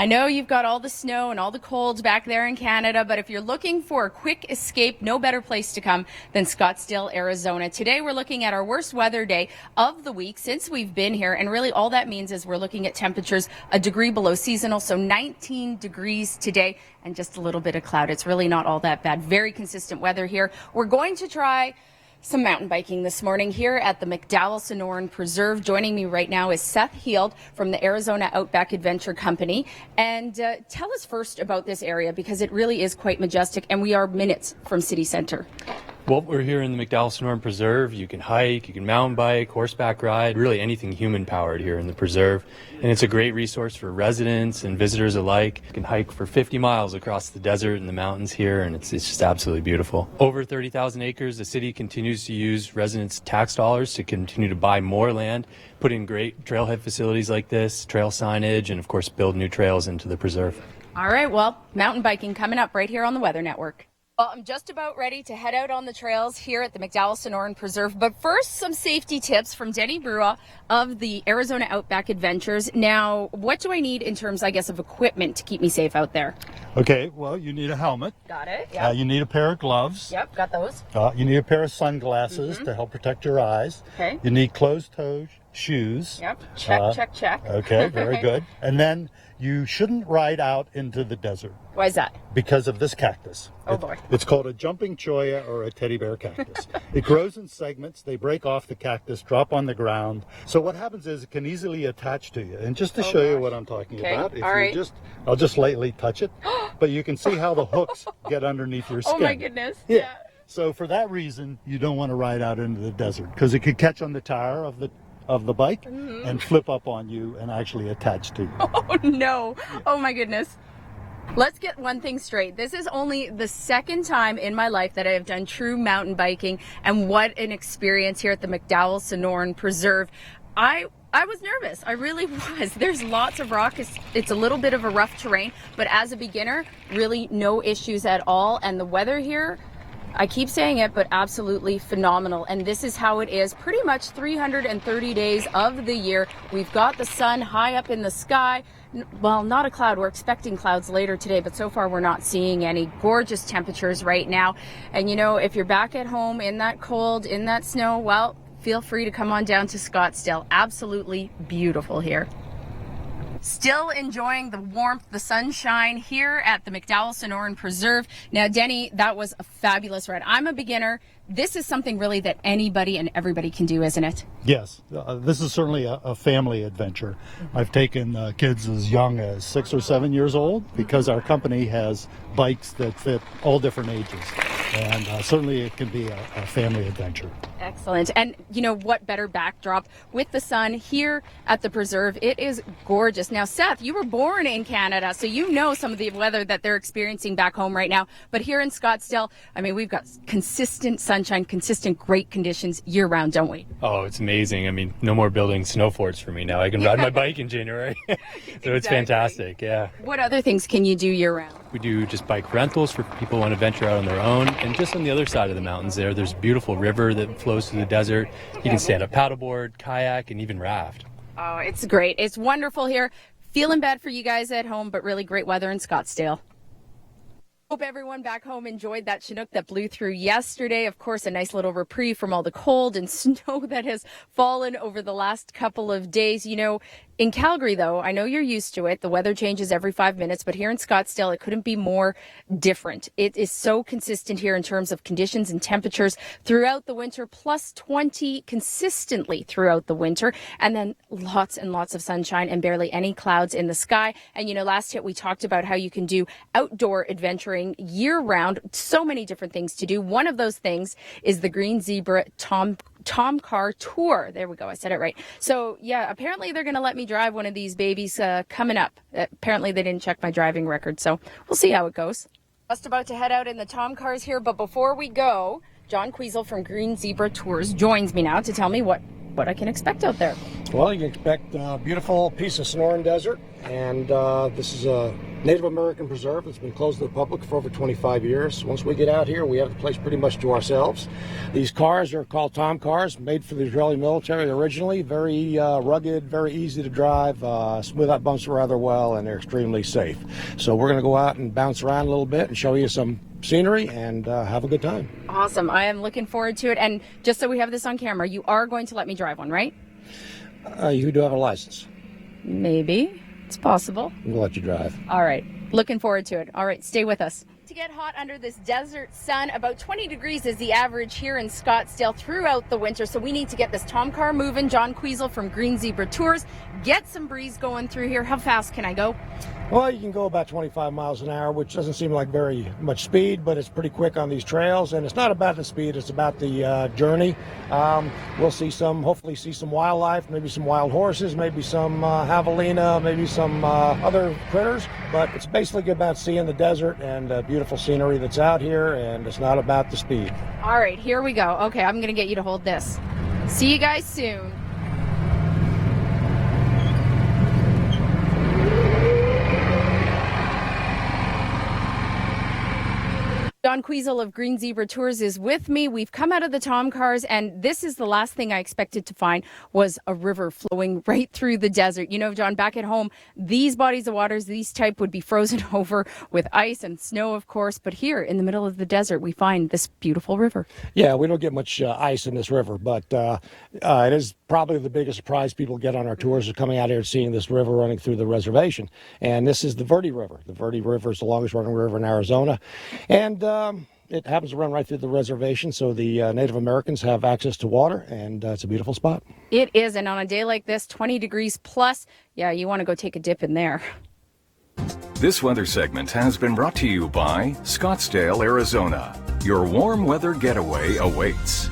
I know you've got all the snow and all the cold back there in Canada, but if you're looking for a quick escape, no better place to come than Scottsdale, Arizona. Today we're looking at our worst weather day of the week since we've been here, and really all that means is we're looking at temperatures a degree below seasonal, so 19 degrees today and just a little bit of cloud. It's really not all that bad. Very consistent weather here. We're going to try some mountain biking this morning here at the McDowell Sonoran Preserve. Joining me right now is Seth Heald from the Arizona Outback Adventure Company. And tell us first about this area, because it really is quite majestic, and we are minutes from city center. Well, we're here in the McDowell Sonoran Preserve. You can hike, you can mountain bike, horseback ride, really anything human-powered here in the preserve. And it's a great resource for residents and visitors alike. You can hike for 50 miles across the desert and the mountains here, and it's just absolutely beautiful. Over 30,000 acres, the city continues to use residents' tax dollars to continue to buy more land, put in great trailhead facilities like this, trail signage, and of course build new trails into the preserve. All right, well, mountain biking coming up right here on the Weather Network. Well, I'm just about ready to head out on the trails here at the McDowell Sonoran Preserve. But first, some safety tips from Denny Brua of the Arizona Outback Adventures. Now, what do I need in terms, I guess, of equipment to keep me safe out there? Okay, well, you need a helmet. Got it, yeah. You need a pair of gloves. Yep, got those. You need a pair of sunglasses to help protect your eyes. Okay. You need closed-toe shoes. Yep, check. Okay, very good. And then you shouldn't ride out into the desert. Why is that? Because of this cactus. Oh, boy. It's called a jumping cholla or a teddy bear cactus. It grows in segments. They break off the cactus, drop on the ground. So what happens is it can easily attach to you. And just to show you what I'm talking about, if all right. I'll just lightly touch it, but you can see how the hooks get underneath your skin. Oh, my goodness. Yeah. So for that reason, you don't want to ride out into the desert, because it could catch on the tire of the bike and flip up on you and actually attach to you. Oh, no. Oh, my goodness. Let's get one thing straight. This is only the second time in my life that I have done true mountain biking, and what an experience here at the McDowell Sonoran Preserve. I was nervous. I really was. There's lots of rock. It's a little bit of a rough terrain, but as a beginner, really no issues at all. And the weather here, I keep saying it, but absolutely phenomenal. And this is how it is pretty much 330 days of the year. We've got the sun high up in the sky. Well, not a cloud. We're expecting clouds later today, but so far we're not seeing any. Gorgeous temperatures right now. And you know, if you're back at home in that cold, in that snow, well, feel free to come on down to Scottsdale. Absolutely beautiful here. Still enjoying the warmth, the sunshine here at the McDowell Sonoran Preserve. Now, Denny, that was a fabulous ride. I'm a beginner. This is something really that anybody and everybody can do, isn't it? Yes, this is certainly a family adventure. I've taken kids as young as 6 or 7 years old, because our company has bikes that fit all different ages. And certainly it can be a family adventure. Excellent. And you know what better backdrop with the sun here at the preserve? It is gorgeous. Now, Seth, you were born in Canada, so you know some of the weather that they're experiencing back home right now. But here in Scottsdale, I mean, we've got consistent sunshine, consistent great conditions year round, don't we? Oh, it's amazing. I mean, no more building snow forts for me now. I can ride my bike in January. So exactly. It's fantastic, yeah. What other things can you do year round? We do just bike rentals for people who want to venture out on their own. And just on the other side of the mountains there's a beautiful river that flows through the desert. You can stand up paddleboard, kayak, and even raft. Oh, it's great. It's wonderful here. Feeling bad for you guys at home, but really great weather in Scottsdale. Hope everyone back home enjoyed that Chinook that blew through yesterday. Of course, a nice little reprieve from all the cold and snow that has fallen over the last couple of days. You know, in Calgary, though, I know you're used to it. The weather changes every 5 minutes, but here in Scottsdale, it couldn't be more different. It is so consistent here in terms of conditions and temperatures throughout the winter, plus 20 consistently throughout the winter, and then lots and lots of sunshine and barely any clouds in the sky. And, you know, last hit we talked about how you can do outdoor adventuring year round. So many different things to do. One of those things is the Green Zebra Tom Car Tour. There we go. I said it right. So yeah, apparently they're going to let me drive one of these babies coming up. Apparently they didn't check my driving record, so we'll see how it goes. Just about to head out in the Tom Cars here, but before we go, John Queasel from Green Zebra Tours joins me now to tell me what I can expect out there. Well, you can expect a beautiful piece of Sonoran desert, and this is a Native American preserve that's been closed to the public for over 25 years. Once we get out here, we have the place pretty much to ourselves. These cars are called Tom cars, made for the Israeli military originally. Very rugged, very easy to drive, smooth out bumps rather well, and they're extremely safe. So we're going to go out and bounce around a little bit and show you some scenery and have a good time. Awesome. I am looking forward to it. And just so we have this on camera, you are going to let me drive one, right? You do have a license. Maybe. It's possible. We'll let you drive. All right. Looking forward to it. All right. Stay with us. To get hot under this desert sun, about 20 degrees is the average here in Scottsdale throughout the winter. So we need to get this Tom car moving. John Queasel from Green Zebra Tours. Get some breeze going through here. How fast can I go? Well, you can go about 25 miles an hour, which doesn't seem like very much speed, but it's pretty quick on these trails. And it's not about the speed, it's about the journey. We'll hopefully see some wildlife, maybe some wild horses, maybe some javelina, maybe some other critters. But it's basically about seeing the desert and the beautiful scenery that's out here, and it's not about the speed. All right, here we go. Okay, I'm going to get you to hold this. See you guys soon. John Queasel of Green Zebra Tours is with me. We've come out of the Tom cars, and this is the last thing I expected to find was a river flowing right through the desert. You know, John, back at home, these bodies of waters, these type would be frozen over with ice and snow, of course. But here in the middle of the desert, we find this beautiful river. Yeah, we don't get much ice in this river, but it is probably the biggest surprise people get on our tours is coming out here and seeing this river running through the reservation. And this is the Verde River. The Verde River is the longest running river in Arizona. And it happens to run right through the reservation, so the Native Americans have access to water, and it's a beautiful spot. It is, and on a day like this, 20 degrees plus, yeah, you want to go take a dip in there. This weather segment has been brought to you by Scottsdale, Arizona. Your warm weather getaway awaits.